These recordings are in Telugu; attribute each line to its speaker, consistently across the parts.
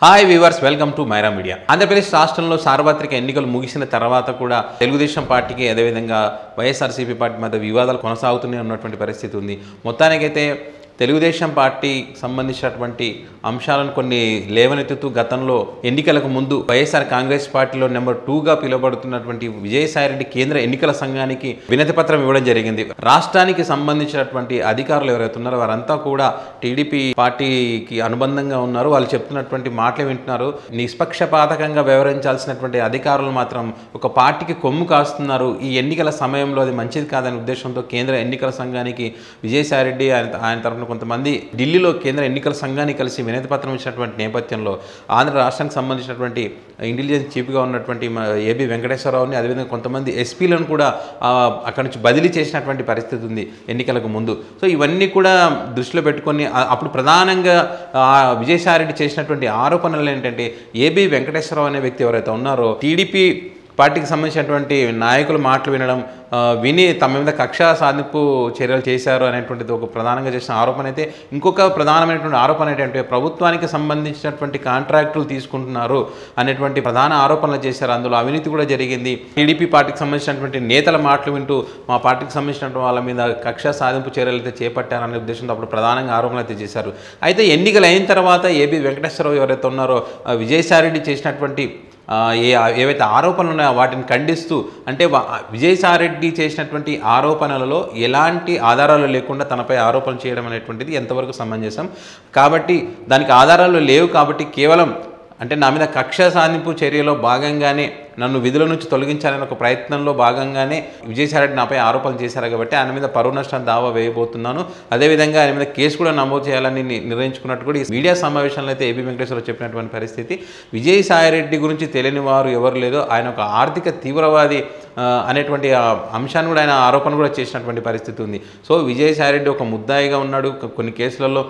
Speaker 1: Hi viewers, welcome to Myra media. Andhra Pradesh రాష్ట్రంలో సార్వత్రిక ఎన్నికలు ముగిసిన తర్వాత కూడా తెలుగుదేశం పార్టీకి అదేవిధంగా వైఎస్ఆర్సీపీ పార్టీ మధ్య వివాదాలు కొనసాగుతూనే ఉన్నటువంటి పరిస్థితి ఉంది. మొత్తానికైతే తెలుగుదేశం పార్టీ సంబంధించినటువంటి అంశాలను కొన్ని లేవనెత్తుతూ గతంలో ఎన్నికలకు ముందు వైఎస్ఆర్ కాంగ్రెస్ పార్టీలో నెంబర్ 2గా పిలువబడుతున్నటువంటి విజయసాయిరెడ్డి కేంద్ర ఎన్నికల సంఘానికి వినతి పత్రం ఇవ్వడం జరిగింది. రాష్ట్రానికి సంబంధించినటువంటి అధికారులు ఎవరైతే ఉన్నారో వారంతా కూడా టీడీపీ పార్టీకి అనుబంధంగా ఉన్నారు. వాళ్ళు చెప్తున్నటువంటి మాటలు వింటున్నారు. నిష్పక్షపాతకంగా వ్యవహరించాల్సినటువంటి అధికారులు మాత్రం ఒక పార్టీకి కొమ్ము కాస్తున్నారు. ఈ ఎన్నికల సమయంలో అది మంచిది కాదనే ఉద్దేశంతో కేంద్ర ఎన్నికల సంఘానికి విజయసాయిరెడ్డి ఆయన తరఫున కొంతమంది ఢిల్లీలో కేంద్ర ఎన్నికల సంఘాన్ని కలిసి వినతి పత్రం ఇచ్చినటువంటి నేపథ్యంలో ఆంధ్ర రాష్ట్రానికి సంబంధించినటువంటి ఇంటెలిజెన్స్ చీఫ్గా ఉన్నటువంటి ఏబి వెంకటేశ్వరరావుని అదేవిధంగా కొంతమంది ఎస్పీలను కూడా అక్కడి నుంచి బదిలీ చేసినటువంటి పరిస్థితి ఉంది ఎన్నికలకు ముందు. సో ఇవన్నీ కూడా దృష్టిలో పెట్టుకొని అప్పుడు ప్రధానంగా విజయసాయిరెడ్డి చేసినటువంటి ఆరోపణలు ఏంటంటే ఏబి వెంకటేశ్వరరావు అనే వ్యక్తి ఎవరైతే ఉన్నారో టీడీపీ పార్టీకి సంబంధించినటువంటి నాయకుల మాటలు వినడం, విని తమ మీద కక్ష సాధింపు చర్యలు చేశారు అనేటువంటిది ఒక ప్రధానంగా చేసిన ఆరోపణ అయితే, ఇంకొక ప్రధానమైనటువంటి ఆరోపణ ఏంటంటే ప్రభుత్వానికి సంబంధించినటువంటి కాంట్రాక్టులు తీసుకుంటున్నారు అనేటువంటి ప్రధాన ఆరోపణలు చేశారు. అందులో అవినీతి కూడా జరిగింది. టీడీపీ పార్టీకి సంబంధించినటువంటి నేతల మాటలు వింటూ మా పార్టీకి సంబంధించినటువంటి వాళ్ళ మీద కక్ష సాధింపు చర్యలు అయితే చేపట్టారనే ఉద్దేశంతో అప్పుడు ప్రధానంగా ఆరోపణలు అయితే చేశారు. అయితే ఎన్నికలు అయిన తర్వాత ఏబి వెంకటేశ్వరరావు ఎవరైతే ఉన్నారో విజయసాయిరెడ్డి చేసినటువంటి ఏవైతే ఆరోపణలు ఉన్నాయో వాటిని ఖండిస్తూ, అంటే విజయసాయిరెడ్డి చేసినటువంటి ఆరోపణలలో ఎలాంటి ఆధారాలు లేకుండా తనపై ఆరోపణలు చేయడం అనేటువంటిది ఎంతవరకు సమంజసం, కాబట్టి దానికి ఆధారాలు లేవు కాబట్టి కేవలం అంటే నా మీద కక్ష సాధింపు చర్యలో భాగంగానే నన్ను విధుల నుంచి తొలగించాలని ఒక ప్రయత్నంలో భాగంగానే విజయసాయిరెడ్డి నాపై ఆరోపణలు చేశారు కాబట్టి ఆయన మీద పరువు నష్టం దావా వేయబోతున్నాను, అదేవిధంగా ఆయన మీద కేసు కూడా నమోదు చేయాలని నిర్ణయించుకున్నట్టు కూడా ఈ మీడియా సమావేశంలో అయితే ఏబి వెంకటేశ్వరరావు చెప్పినటువంటి పరిస్థితి. విజయసాయిరెడ్డి గురించి తెలియని వారు ఎవరు లేదో, ఆయన ఒక ఆర్థిక తీవ్రవాది అనేటువంటి అంశాన్ని కూడా ఆయన ఆరోపణ కూడా చేసినటువంటి పరిస్థితి ఉంది. సో విజయసాయిరెడ్డి ఒక ముద్దాయిగా ఉన్నాడు, కొన్ని కేసులలో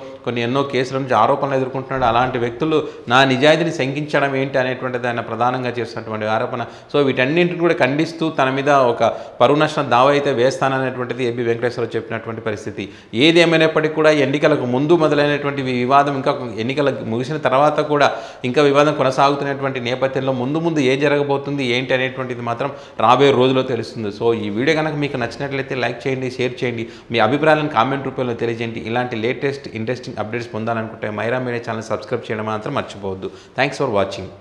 Speaker 1: ఎన్నో కేసుల నుంచి ఆరోపణలు ఎదుర్కొంటున్నాడు. అలాంటి వ్యక్తులు నా నిజాయితీని శంకించడం ఏంటి అనేటువంటిది ఆయన ప్రధానంగా చేస్తున్నటువంటి ఆరోపణ. సో వీటన్నింటిని కూడా ఖండిస్తూ తన మీద ఒక పరువు నష్టం దావా అయితే వేస్తాననేటువంటిది ఏబి వెంకటేశ్వరరావు చెప్పినటువంటి పరిస్థితి. ఏదేమైనప్పటికీ కూడా ఎన్నికలకు ముందు మొదలైనటువంటి వివాదం ఇంకా ఎన్నికలు ముగిసిన తర్వాత కూడా ఇంకా వివాదం కొనసాగుతున్నటువంటి నేపథ్యంలో ముందు ఏం జరగబోతుంది ఏంటి అనేటువంటిది మాత్రం రాబోయే రోజుల్లో తెలుస్తుంది. సో ఈ వీడియో కనుక మీకు నచ్చినట్లయితే లైక్ చేయండి, షేర్ చేయండి, మీ అభిప్రాయాలను కామెంట్ రూపంలో తెలియజేయండి. ఇలాంటి లేటెస్ట్ ఇంట్రెస్టింగ్ అప్డేట్స్ పొందాలనుకుంటే మైరా మీడియా ఛానల్ సబ్స్క్రైబ్ చేయడం మాత్రం మర్చిపోవద్దు. Thanks for watching.